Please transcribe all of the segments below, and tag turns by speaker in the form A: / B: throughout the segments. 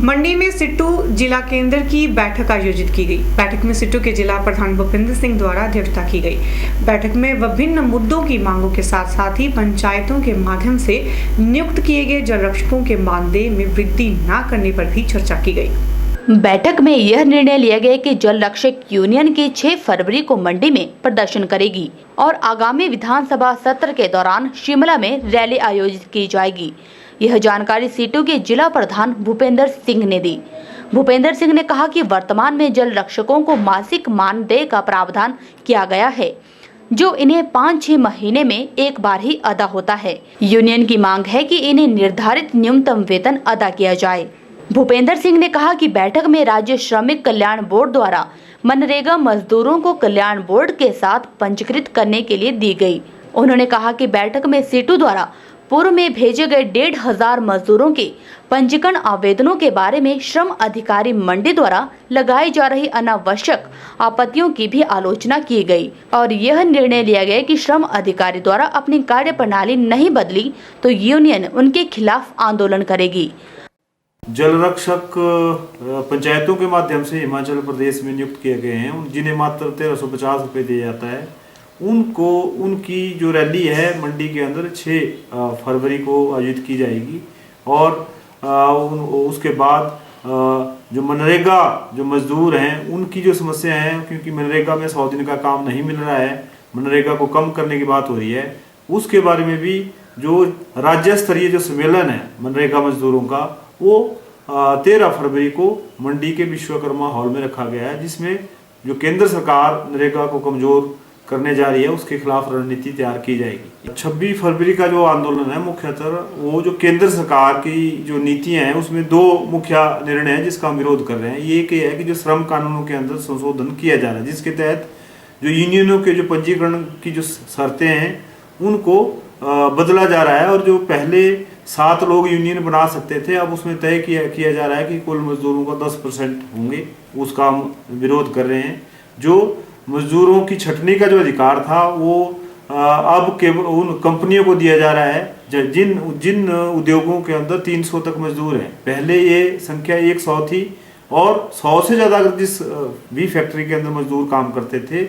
A: मंडी में सिट्टू जिला केंद्र की बैठक आयोजित की गई। बैठक में सिट्टू के जिला प्रधान भूपेंद्र सिंह द्वारा अध्यक्षता की गई। बैठक में विभिन्न मुद्दों की मांगों के साथ साथ ही पंचायतों के माध्यम से नियुक्त किए गए जल रक्षकों के मानदेय में वृद्धि न करने पर भी चर्चा की गई।
B: बैठक में यह निर्णय लिया गया कि जल रक्षक यूनियन की 6 फरवरी को मंडी में प्रदर्शन करेगी और आगामी विधानसभा सत्र के दौरान शिमला में रैली आयोजित की जाएगी। यह जानकारी सिट्टू के जिला प्रधान भूपेंद्र सिंह ने दी। भूपेंद्र सिंह ने कहा कि वर्तमान में जल रक्षकों को मासिक मानदेय का प्रावधान किया गया है, जो इन्हें 5-6 महीने में एक बार ही अदा होता है। यूनियन की मांग है कि इन्हें निर्धारित न्यूनतम वेतन अदा किया जाए। भूपेंद्र सिंह ने कहा कि बैठक में राज्य श्रमिक कल्याण बोर्ड द्वारा मनरेगा मजदूरों को कल्याण बोर्ड के साथ पंजीकृत करने के लिए दी गई। उन्होंने कहा कि बैठक में सिट्टू द्वारा पूर्व में भेजे गए 1,500 मजदूरों के पंजीकरण आवेदनों के बारे में श्रम अधिकारी मंडी द्वारा लगाई जा रही अनावश्यक आपत्तियों की भी आलोचना की गई और यह निर्णय लिया गया कि श्रम अधिकारी द्वारा अपनी कार्य प्रणाली नहीं बदली तो यूनियन उनके खिलाफ आंदोलन करेगी।
C: जल रक्षक पंचायतों के माध्यम से हिमाचल प्रदेश में नियुक्त किए गए हैं, जिन्हें मात्र 1350 रुपये दिया जाता है। उनको उनकी जो रैली है मंडी के अंदर 6 फरवरी को आयोजित की जाएगी और उसके बाद जो मनरेगा जो मजदूर हैं उनकी जो समस्या है, क्योंकि मनरेगा में 100 दिन का काम नहीं मिल रहा है, मनरेगा को कम करने की बात हो रही है, उसके बारे में भी जो राज्य स्तरीय जो सम्मेलन है मनरेगा मजदूरों का, वो 13 फरवरी को मंडी के विश्वकर्मा हॉल में रखा गया है, जिसमें जो केंद्र सरकार नरेगा को कमजोर करने जा रही है उसके खिलाफ रणनीति तैयार की जाएगी। 26 फरवरी का जो आंदोलन है मुख्यतः वो जो केंद्र सरकार की जो नीतियां हैं उसमें 2 मुख्य निर्णय है जिसका हम विरोध कर रहे हैं। ये एक है कि जो श्रम कानूनों के अंदर संशोधन किया जा रहा है, जिसके तहत जो यूनियनों के जो पंजीकरण की जो शर्तें हैं उनको बदला जा रहा है और जो पहले 7 लोग यूनियन बना सकते थे, अब उसमें तय किया जा रहा है कि कुल मजदूरों का 10% होंगे। उसका हम विरोध कर रहे हैं। जो मजदूरों की छटनी का जो अधिकार था वो अब केवल उन कंपनियों को दिया जा रहा है जिन उद्योगों के अंदर 300 तक मजदूर हैं। पहले ये संख्या 100 थी और 100 से ज़्यादा जिस भी फैक्ट्री के अंदर मजदूर काम करते थे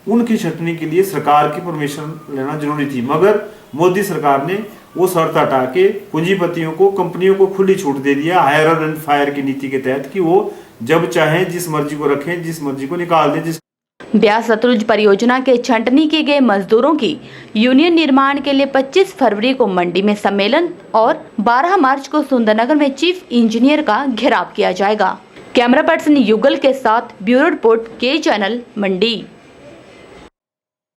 C: उनकी छटनी के लिए सरकार की परमिशन लेना जरूरी थी, मगर मोदी सरकार ने वो शर्त हटा के पूंजीपतियों को, कंपनियों को खुली छूट दे दिया हायर एंड फायर की नीति के तहत कि वो जब चाहें जिस मर्जी को रखें, जिस मर्जी को निकाल दें।
B: ब्यास सतलुज परियोजना के छंटनी किए गए मजदूरों की यूनियन निर्माण के लिए 25 फरवरी को मंडी में सम्मेलन और 12 मार्च को सुंदरनगर में चीफ इंजीनियर का घेराव किया जाएगा। कैमरा पर्सन युगल के साथ ब्यूरो रिपोर्ट के चैनल मंडी।